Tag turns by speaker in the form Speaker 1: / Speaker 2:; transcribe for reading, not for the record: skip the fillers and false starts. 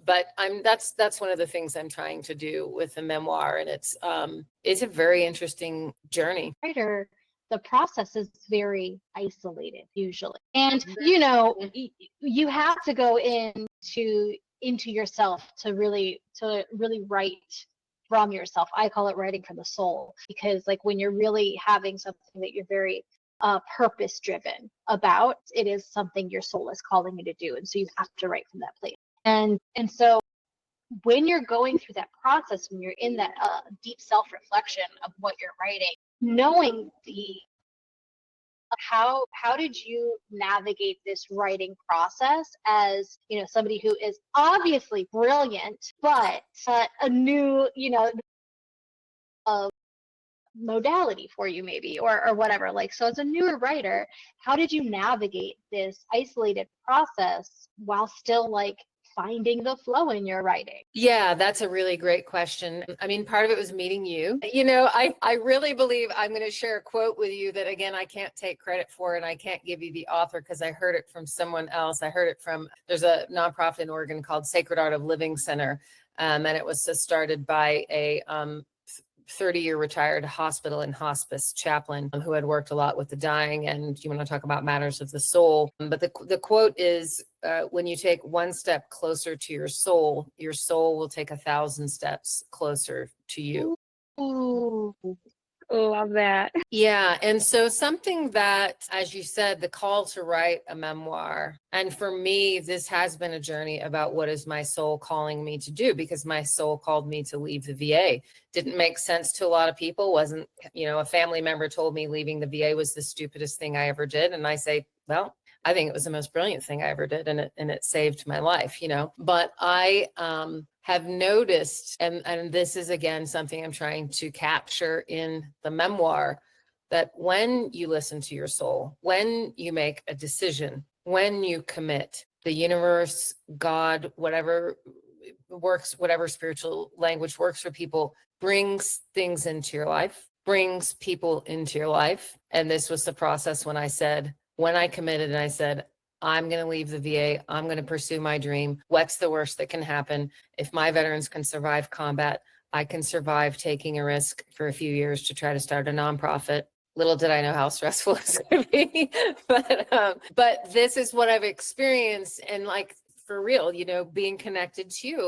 Speaker 1: But that's one of the things I'm trying to do with the memoir. And it's a very interesting journey.
Speaker 2: Writer, the process is very isolated usually. And, you have to go into yourself to really write from yourself. I call it writing from the soul, because like when you're really having something that you're very purpose driven about, it is something your soul is calling you to do. And so you have to write from that place. And so when you're going through that process, when you're in that deep self-reflection of what you're writing, knowing how did you navigate this writing process as, somebody who is obviously brilliant, but a new, modality for you maybe, or whatever. Like, so as a newer writer, how did you navigate this isolated process while still like finding the flow in your writing?
Speaker 1: Yeah, that's a really great question. I mean, part of it was meeting you. I really believe I'm going to share a quote with you that, again, I can't take credit for, and I can't give you the author because I heard it from someone else. I heard it from, there's a nonprofit in Oregon called Sacred Art of Living Center. And it was started by a 30-year retired hospital and hospice chaplain who had worked a lot with the dying. And you want to talk about matters of the soul. But the quote is, when you take one step closer to your soul will take 1,000 steps closer to you.
Speaker 2: Ooh, love that.
Speaker 1: Yeah. And so something that, as you said, the call to write a memoir. And for me, this has been a journey about what is my soul calling me to do, because my soul called me to leave the VA. Didn't make sense to a lot of people. Wasn't, a family member told me leaving the VA was the stupidest thing I ever did. And I say, well, I think it was the most brilliant thing I ever did. And it saved my life, but I, have noticed, and this is again something I'm trying to capture in the memoir, that when you listen to your soul, when you make a decision, when you commit, the universe, God, whatever works, whatever spiritual language works for people, brings things into your life, brings people into your life. And this was the process when I committed and I said, I'm going to leave the VA. I'm going to pursue my dream. What's the worst that can happen? If my veterans can survive combat, I can survive taking a risk for a few years to try to start a nonprofit. Little did I know how stressful it's going to be, but this is what I've experienced. And like, for real, being connected to you.